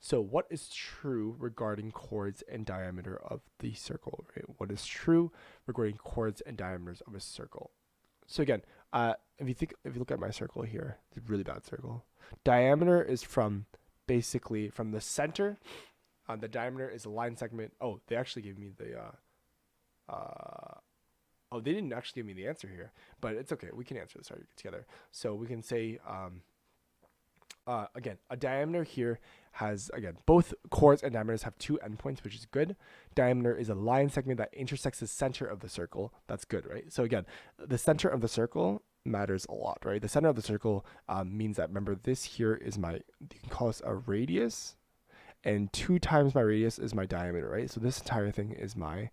So what is true regarding chords and diameter of the circle, right? What is true regarding chords and diameters of a circle? So again, if you look at my circle here, it's a really bad circle. Diameter is basically from the center. The diameter is a line segment. Oh, they actually gave me the oh, they didn't actually give me the answer here, but it's okay. We can answer this together. So we can say, again, a diameter here has, again, both chords and diameters have 2 endpoints, which is good. Diameter is a line segment that intersects the center of the circle. That's good, right? So again, the center of the circle matters a lot, right? The center of the circle means that, remember, this here is you can call this a radius, and 2 times my radius is my diameter, right? So this entire thing is my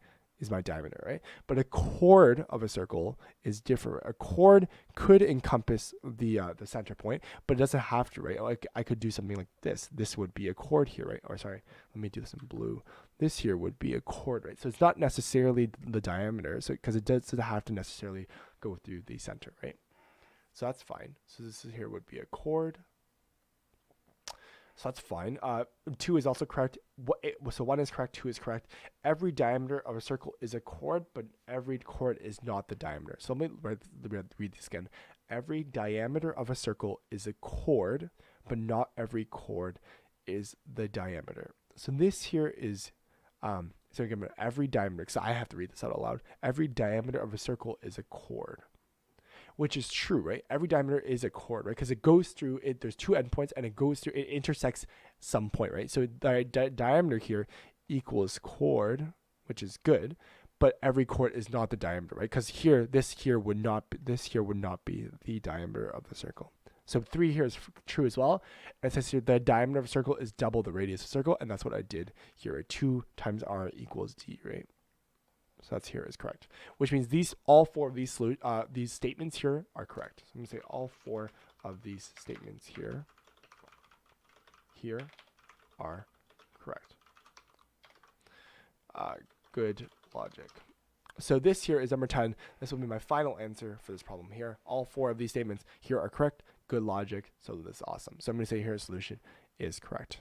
diameter, right? But a chord of a circle is different. A chord could encompass the center point, but it doesn't have to, right? Like I could do something like this. This would be a chord here, right? Or sorry, let me do this in blue. This here would be a chord, right? So it's not necessarily the diameter, so because it doesn't have to necessarily go through the center, right? So that's fine. So this here would be a chord. So that's fine. 2 is also correct. So 1 is correct, 2 is correct. Every diameter of a circle is a chord, but every chord is not the diameter. So let me read this again. Every diameter of a circle is a chord, but not every chord is the diameter. So this here is, so again, every diameter, because I have to read this out loud. Every diameter of a circle is a chord, which is true, right? Every diameter is a chord, right? Because it goes through it. There's 2 endpoints, and it intersects some point, right? So the diameter here equals chord, which is good, but every chord is not the diameter, right? Because this here would not be the diameter of the circle. So 3 here is true as well. And it says here the diameter of a circle is double the radius of a circle, and that's what I did here. Right? 2 times r equals d, right? So that's here is correct, which means all 4 of these statements here are correct. So I'm gonna say all 4 of these statements here are correct. Good logic. So this here is number 10. This will be my final answer for this problem here. All 4 of these statements here are correct. Good logic. So this is awesome. So I'm gonna say here solution is correct.